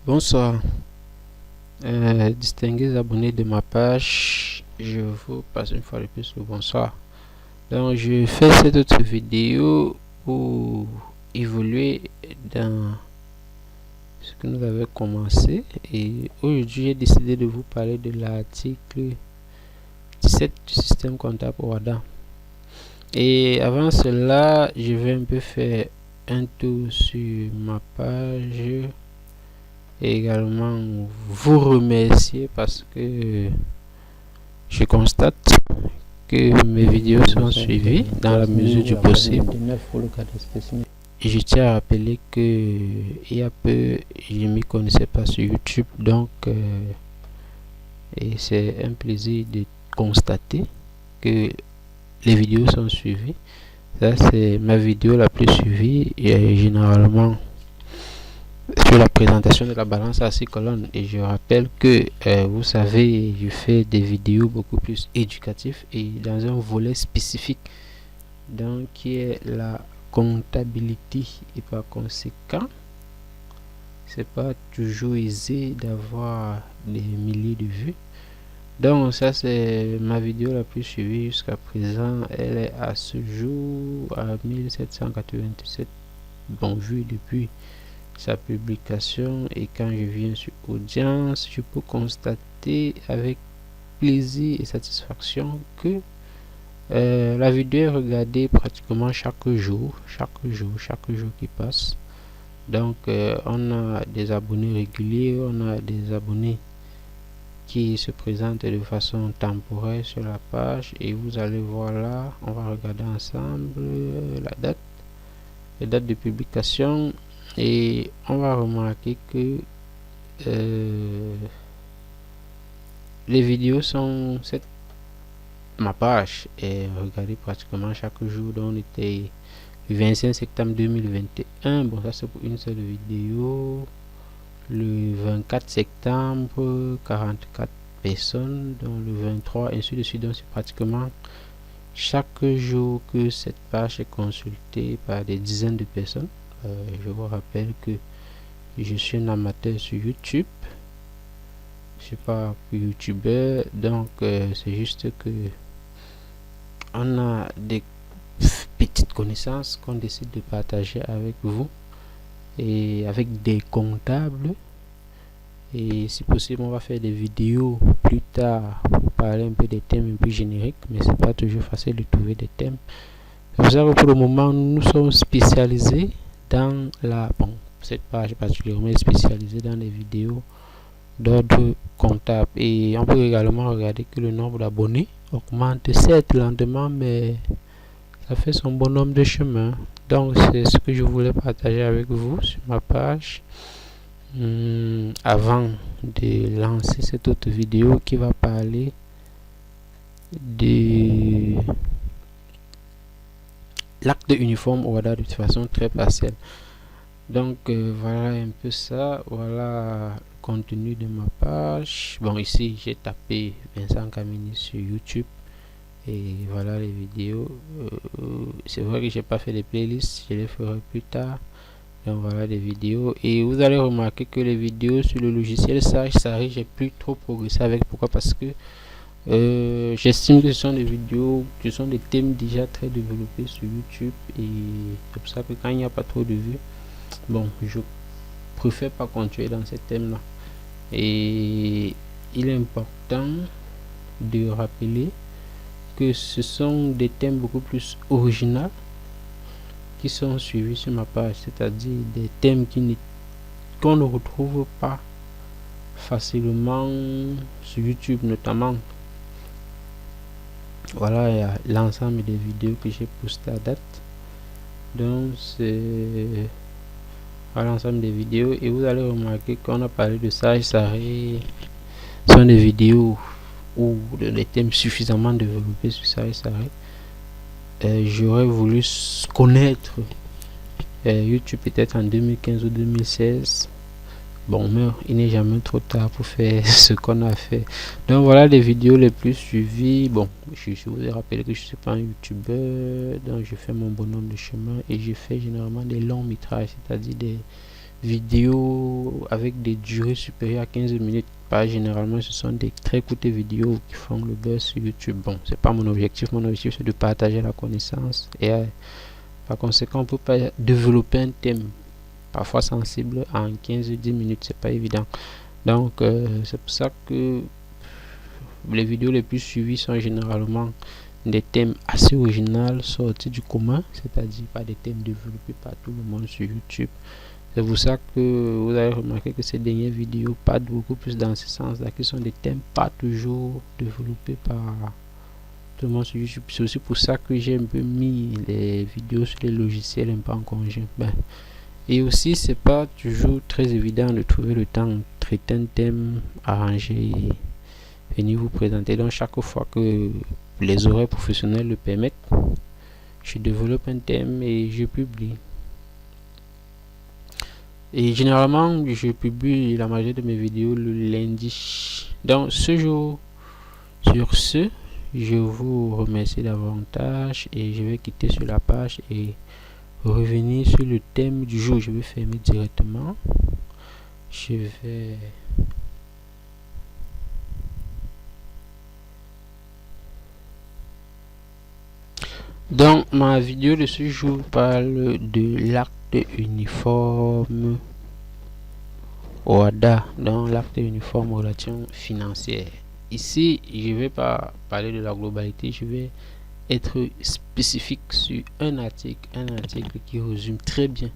Bonsoir, distingués abonnés de ma page, je vous passe une fois de plus le bonsoir. Donc, je fais cette autre vidéo pour évoluer dans ce que nous avons commencé. Et aujourd'hui, j'ai décidé de vous parler de l'article 17 du système comptable OHADA. Et avant cela, je vais un peu faire un tour sur ma page et également vous remercier parce que je constate que mes vidéos sont suivies dans la mesure du possible. Et je tiens à rappeler que il y a peu je ne m'y connaissais pas sur YouTube, donc et c'est un plaisir de constater que les vidéos sont suivies. Ça, c'est ma vidéo la plus suivie et généralement sur la présentation de la balance à 6 colonnes. Et je rappelle que vous savez, je fais des vidéos beaucoup plus éducatives et dans un volet spécifique, donc qui est la comptabilité, et par conséquent c'est pas toujours aisé d'avoir des milliers de vues. Donc ça, c'est ma vidéo la plus suivie jusqu'à présent. Elle est à ce jour à 1787 vues depuis sa publication. Et quand je viens sur audience, je peux constater avec plaisir et satisfaction que la vidéo est regardée pratiquement chaque jour qui passe. Donc on a des abonnés réguliers, on a des abonnés qui se présentent de façon temporaire sur la page, et vous allez voir là, on va regarder ensemble les dates de publication, et on va remarquer que les vidéos sont ma page est regardée pratiquement chaque jour. Donc on était le 25 septembre 2021, bon ça c'est pour une seule vidéo. Le 24 septembre, 44 personnes, dans le 23, ainsi de suite. Donc c'est pratiquement chaque jour que cette page est consultée par des dizaines de personnes. Je vous rappelle que je suis un amateur sur YouTube, je suis pas youtubeur, donc c'est juste que on a des petites connaissances qu'on décide de partager avec vous et avec des comptables. Et si possible, on va faire des vidéos plus tard pour parler un peu des thèmes un peu génériques, mais c'est pas toujours facile de trouver des thèmes. C'est pour ça que pour le moment, nous sommes spécialisés dans cette page particulièrement est spécialisée dans les vidéos d'ordre comptable. Et on peut également regarder que le nombre d'abonnés augmente, certes lentement, mais ça fait son bonhomme de chemin. Donc c'est ce que je voulais partager avec vous sur ma page avant de lancer cette autre vidéo qui va parler de l'acte uniforme OHADA de façon très partielle. Donc voilà un peu ça, voilà le contenu de ma page. Bon, ici j'ai tapé Vincent Kamini sur YouTube et voilà les vidéos. C'est vrai que j'ai pas fait des playlists, je les ferai plus tard. Donc voilà des vidéos, et vous allez remarquer que les vidéos sur le logiciel Sage Sari, j'ai plus trop progressé avec. Pourquoi? Parce que j'estime que ce sont des vidéos, ce sont des thèmes déjà très développés sur YouTube, et c'est pour ça que quand il n'y a pas trop de vues, bon, je préfère pas continuer dans ces thèmes là. Et il est important de rappeler que ce sont des thèmes beaucoup plus originaux qui sont suivis sur ma page, c'est-à-dire des thèmes qu'on ne retrouve pas facilement sur YouTube notamment. Voilà, il y a l'ensemble des vidéos que j'ai postées à date. Donc c'est l'ensemble des vidéos, et vous allez remarquer qu'on a parlé de Sage Sari. Ce sont des vidéos ou des thèmes suffisamment développés sur Sage Sari. J'aurais voulu connaître YouTube peut-être en 2015 ou 2016. Bon, mais il n'est jamais trop tard pour faire ce qu'on a fait. Donc voilà les vidéos les plus suivies. Bon, je vous ai rappelé que je suis pas un youtubeur, donc je fais mon bonhomme de chemin et je fais généralement des longs métrages, c'est-à-dire des vidéos avec des durées supérieures à 15 minutes. Pas généralement, ce sont des très courtes vidéos qui font le buzz sur YouTube. Bon, c'est pas mon objectif. Mon objectif, c'est de partager la connaissance et par conséquent, on peut pas développer un thème parfois sensible en 15-10 minutes. C'est pas évident. Donc, c'est pour ça que les vidéos les plus suivies sont généralement des thèmes assez originaux, sortis du commun, c'est-à-dire pas des thèmes développés par tout le monde sur YouTube. C'est pour ça que vous avez remarqué que ces dernières vidéos partent beaucoup plus dans ce sens-là, qui sont des thèmes pas toujours développés par tout le monde sur YouTube. C'est aussi pour ça que j'ai un peu mis les vidéos sur les logiciels un peu en conjoint. Et aussi, c'est pas toujours très évident de trouver le temps de traiter un thème arrangé et venir vous présenter. Donc, chaque fois que les horaires professionnels le permettent, je développe un thème et je publie. Et généralement, je publie la majorité de mes vidéos le lundi. Donc, ce jour, sur ce, je vous remercie davantage et je vais quitter sur la page et revenir sur le thème du jour. Je vais fermer directement. Je vais donc ma vidéo de ce jour parle de l'acte uniforme OHADA, dans l'acte uniforme relations financières. Ici, je vais pas parler de la globalité, je vais être spécifique sur un article qui résume très bien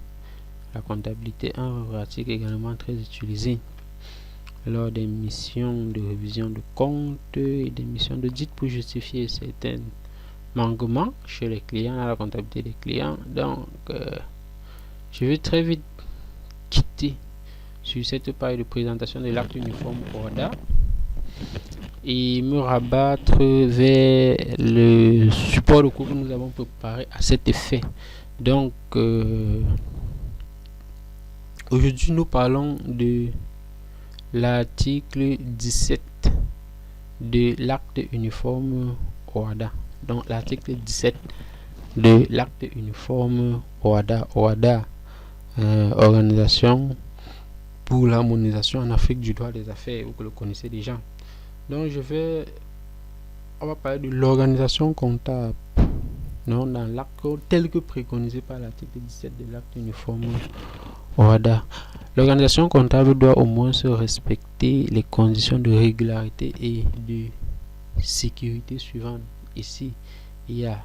la comptabilité, un article également très utilisé lors des missions de révision de comptes et des missions d'audit pour justifier certains manquements chez les clients à la comptabilité des clients. Donc, je vais très vite quitter sur cette page de présentation de l'acte uniforme OHADA et me rabattre vers le support de cours que nous avons préparé à cet effet. Donc, aujourd'hui, nous parlons de l'article 17 de l'acte uniforme OHADA. Donc, l'article 17 de l'acte uniforme OHADA. OHADA, Organisation pour l'harmonisation en Afrique du droit des affaires, vous le connaissez déjà. Donc, on va parler de l'organisation comptable. Non, dans l'acte tel que préconisé par l'article 17 de l'acte uniforme OHADA. L'organisation comptable doit au moins se respecter les conditions de régularité et de sécurité suivantes. Ici, il y a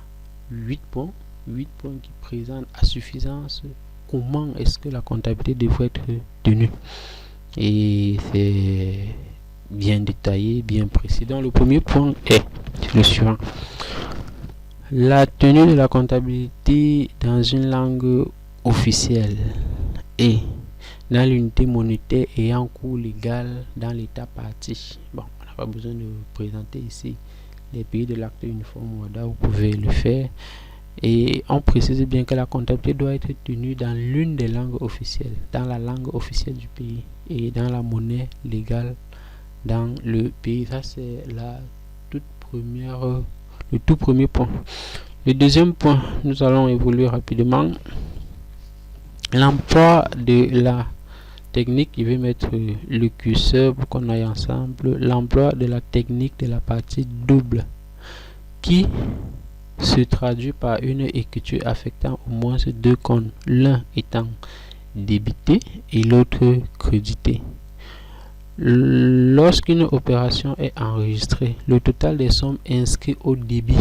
8 points qui présentent à suffisance comment est-ce que la comptabilité devrait être tenue. Et c'est bien détaillé, bien précis. Donc, le premier point est le suivant: la tenue de la comptabilité dans une langue officielle et dans l'unité monétaire ayant cours légal dans l'état partie. Bon, on n'a pas besoin de présenter ici les pays de l'acte uniforme OHADA, vous pouvez le faire. Et on précise bien que la comptabilité doit être tenue dans l'une des langues officielles, dans la langue officielle du pays et dans la monnaie légale dans le pays. Ça, c'est le tout premier point. Le deuxième point, nous allons évoluer rapidement. L'emploi de la technique, je vais mettre le curseur pour qu'on aille ensemble. L'emploi de la technique de la partie double qui se traduit par une écriture affectant au moins deux comptes, l'un étant débité et l'autre crédité. Lorsqu'une opération est enregistrée, le total des sommes inscrites au débit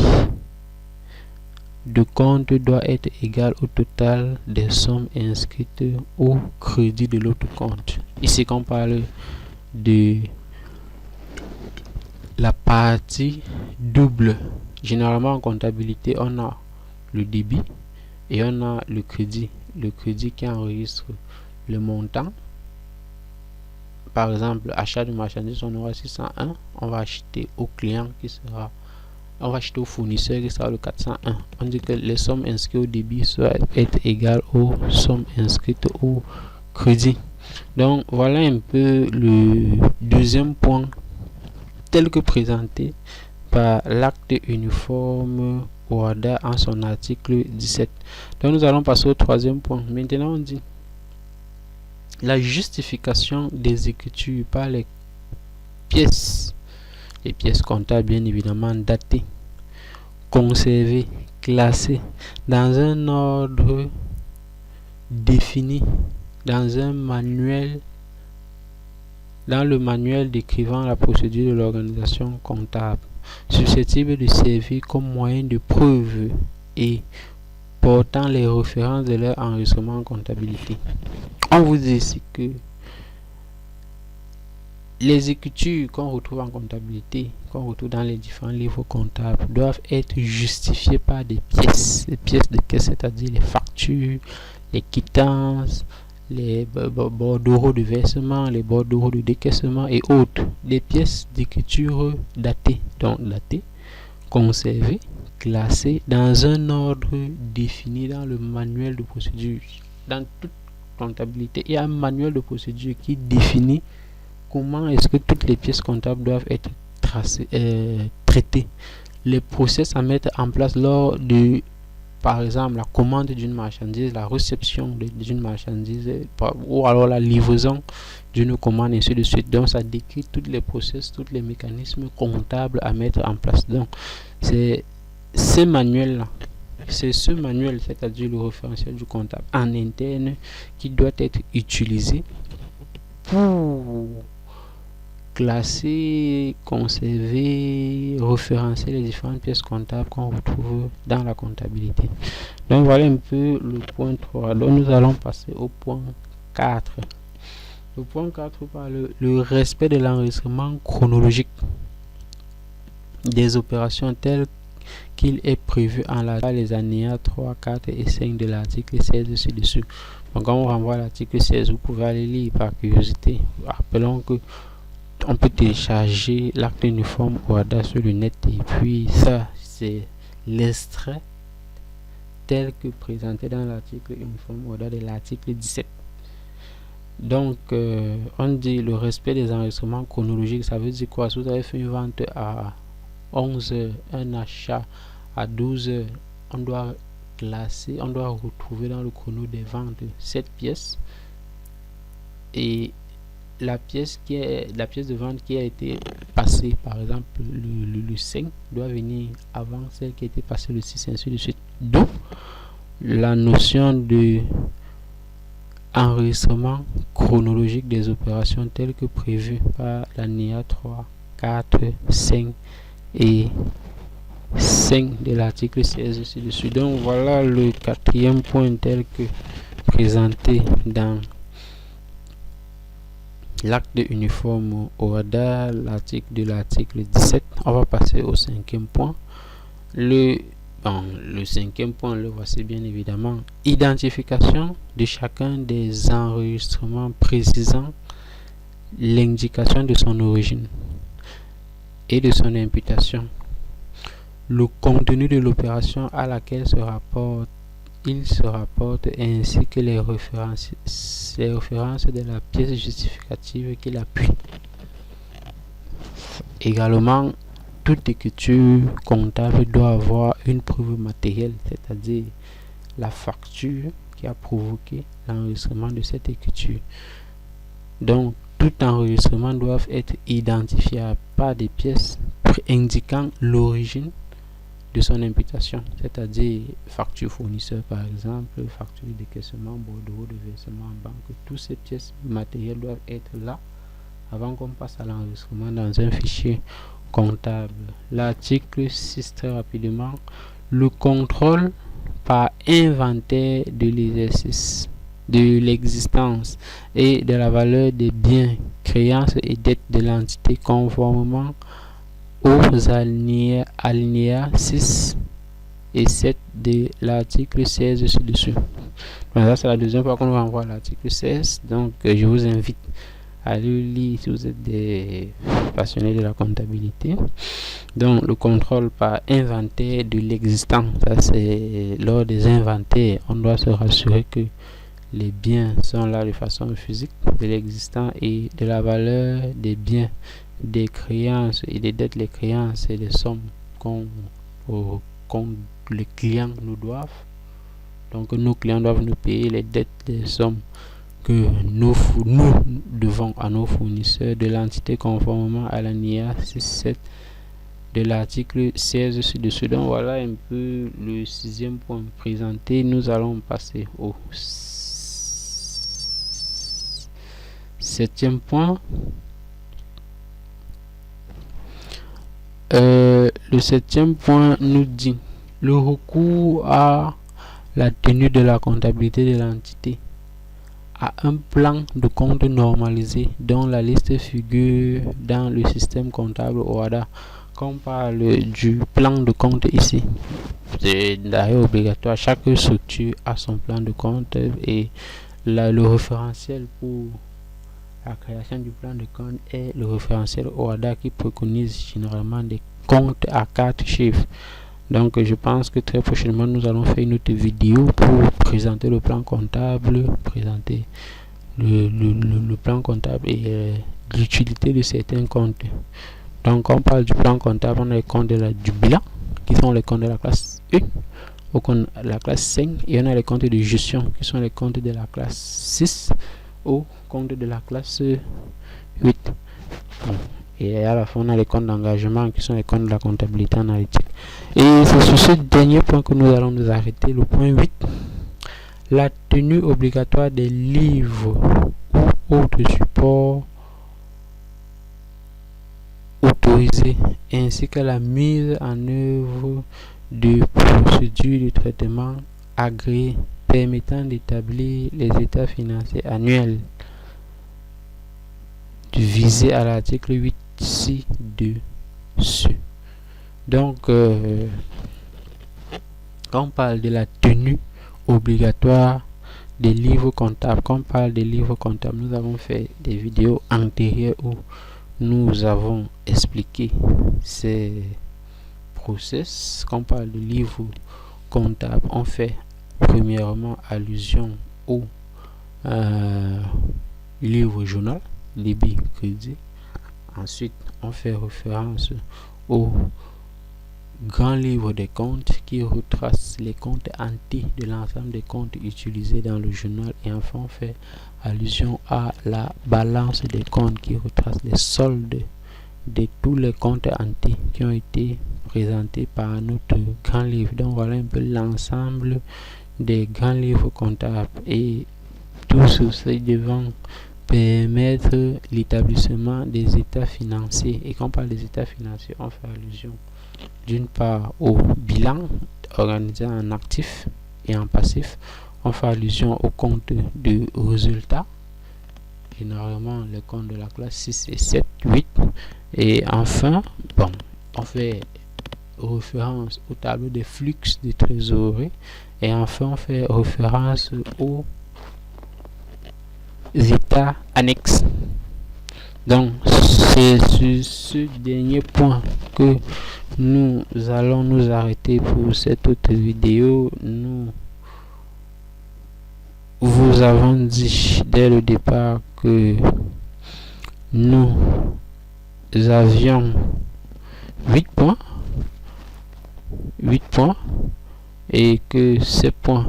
de compte doit être égal au total des sommes inscrites au crédit de l'autre compte. Ici, qu'on parle de la partie double. Généralement, en comptabilité, on a le débit et on a le crédit. Le crédit qui enregistre le montant. Par exemple, achat de marchandises, on aura 601. On va acheter au client on va acheter au fournisseur qui sera le 401. On dit que les sommes inscrites au débit doivent être égales aux sommes inscrites au crédit. Donc, voilà un peu le deuxième point tel que présenté par l'acte uniforme OHADA en son article 17. Donc, nous allons passer au troisième point. Maintenant, on dit la justification des écritures par pièces, les pièces comptables bien évidemment datées, conservées, classées dans un ordre défini, dans un manuel, dans le manuel décrivant la procédure de l'organisation comptable, susceptible de servir comme moyen de preuve et portant les références de leur enregistrement en comptabilité. On vous dit ici que les écritures qu'on retrouve en comptabilité, qu'on retrouve dans les différents livres comptables, doivent être justifiées par des pièces. Les pièces de caisse, c'est-à-dire les factures, les quittances, les bordereaux de versement, les bordereaux de décaissement et autres. Des pièces d'écriture datées, donc datées, conservées, classées dans un ordre défini dans le manuel de procédure. Dans toute comptabilité, il y a un manuel de procédure qui définit comment est-ce que toutes les pièces comptables doivent être traitées. Les process à mettre en place lors de, par exemple, la commande d'une marchandise, la réception d'une marchandise, ou alors la livraison d'une commande, ainsi de suite. Donc, ça décrit tous les process, tous les mécanismes comptables à mettre en place. Donc, c'est ces manuels-là, c'est ce manuel, c'est-à-dire le référentiel du comptable en interne, qui doit être utilisé pour classer, conserver, référencer les différentes pièces comptables qu'on retrouve dans la comptabilité. Donc voilà un peu le point 3. Donc nous allons passer au point 4. Le point 4 parle le respect de l'enregistrement chronologique des opérations telles qu'il est prévu en les alinéas 3, 4 et 5 de l'article 16 ci-dessus. Donc quand on renvoie à l'article 16, vous pouvez aller lire par curiosité. Rappelons que on peut télécharger l'acte uniforme OHADA sur le net, et puis ça c'est l'extrait tel que présenté dans l'article uniforme OHADA de l'article 17. Donc on dit le respect des enregistrements chronologiques. Ça veut dire quoi? Si vous avez fait une vente à 11 heures, un achat à 12 heures, on doit classer, on doit retrouver dans le chrono des ventes cette pièce, et la pièce de vente qui a été passée, par exemple le 5, doit venir avant celle qui a été passée le 6, ainsi de suite. D'où la notion de enregistrement chronologique des opérations telles que prévues par l'alinéa 3, 4, 5 et 5 de l'article 16 ci-dessus. Donc voilà le quatrième point tel que présenté dans l'acte uniforme OHADA, l'article 17. On va passer au cinquième point. Le cinquième point, le voici bien évidemment. Identification de chacun des enregistrements précisant l'indication de son origine et de son imputation, le contenu de l'opération à laquelle il se rapporte, ainsi que les références de la pièce justificative qui l'appuie. Également, toute écriture comptable doit avoir une preuve matérielle, c'est-à-dire la facture qui a provoqué l'enregistrement de cette écriture. Donc, tout enregistrement doit être identifié par des pièces indiquant l'origine de son imputation, c'est-à-dire facture fournisseur par exemple, facture de décaissement, bordereau de versement en banque. Toutes ces pièces matérielles doivent être là avant qu'on passe à l'enregistrement dans un fichier comptable. L'article 6, très rapidement, le contrôle par inventaire de l'exercice, de l'existence et de la valeur des biens, créances et dettes de l'entité conformément aux alinéas 6 et 7 de l'article 16 ci-dessus. Voilà, c'est la deuxième fois qu'on renvoie à l'article 16. Donc, je vous invite à le lire si vous êtes des passionnés de la comptabilité. Donc, le contrôle par inventaire de l'existant. Ça, c'est lors des inventaires. On doit se rassurer que les biens sont là de façon physique, de l'existant et de la valeur des biens, des créances et des dettes. Les créances et les sommes qu'on les clients nous doivent. Donc nos clients doivent nous payer, les dettes, les sommes que nous devons à nos fournisseurs de l'entité conformément à l'ANIA 6.7 de l'article 16 ci-dessus. Donc voilà un peu le 6e point présenté. Nous allons passer au 7e point. Le 7e point nous dit le recours à la tenue de la comptabilité de l'entité à un plan de compte normalisé dont la liste figure dans le système comptable OHADA. Quand on parle du plan de compte ici, c'est d'ailleurs obligatoire. Chaque structure a son plan de compte et le référentiel pour la création du plan de compte est le référentiel OHADA qui préconise généralement des comptes à 4 chiffres. Donc je pense que très prochainement nous allons faire une autre vidéo pour présenter le plan comptable, présenter le plan comptable et l'utilité de certains comptes. Donc quand on parle du plan comptable, on a les comptes du bilan qui sont les comptes de la classe 1 au compte de la classe 5 et on a les comptes de gestion qui sont les comptes de la classe 6 au compte de la classe 8. Et à la fin, on a les comptes d'engagement qui sont les comptes de la comptabilité analytique. Et c'est sur ce dernier point que nous allons nous arrêter. Le point 8. La tenue obligatoire des livres ou autres supports autorisés, ainsi que la mise en œuvre de procédures de traitement agréées permettant d'établir les états financiers annuels visés à l'article 8 ci-dessus. Donc, quand on parle de la tenue obligatoire des livres comptables, quand on parle des livres comptables, nous avons fait des vidéos antérieures où nous avons expliqué ces process. Quand on parle de livres comptables, on fait premièrement allusion au livre journal, débit, crédit. Ensuite, on fait référence au grand livre des comptes qui retrace les comptes entiers de l'ensemble des comptes utilisés dans le journal. Et enfin, on fait allusion à la balance des comptes qui retrace les soldes de tous les comptes entiers qui ont été présentés par notre grand livre. Donc voilà un peu l'ensemble des grands livres comptables. Et tout ceci devant permettre l'établissement des états financiers. Et quand on parle des états financiers, on fait allusion d'une part au bilan organisé en actif et en passif. On fait allusion au compte de résultats, généralement les comptes de la classe 6 et 7, 8. Et enfin, on fait référence au tableau des flux de trésorerie. Et enfin, on fait référence aux états annexes. Donc c'est sur ce dernier point que nous allons nous arrêter pour cette autre vidéo. Nous vous avons dit dès le départ que nous avions 8 points et que ces points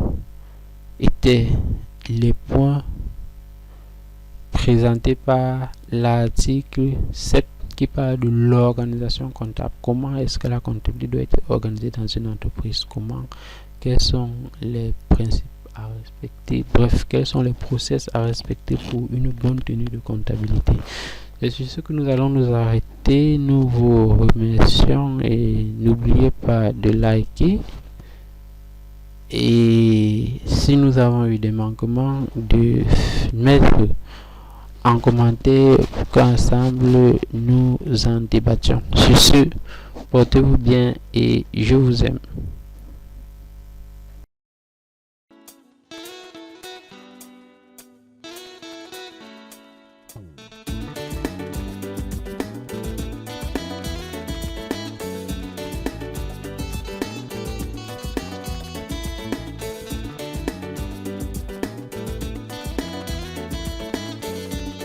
étaient les points présenté par l'article 7 qui parle de l'organisation comptable. Comment est-ce que la comptabilité doit être organisée dans une entreprise? Quels sont les principes à respecter? Bref, quels sont les process à respecter pour une bonne tenue de comptabilité? Et sur ce que nous allons nous arrêter. Nous vous remercions et n'oubliez pas de liker. Et si nous avons eu des manquements, de mettre en commentaire pour qu'ensemble nous en débattions. Sur ce, portez-vous bien et je vous aime.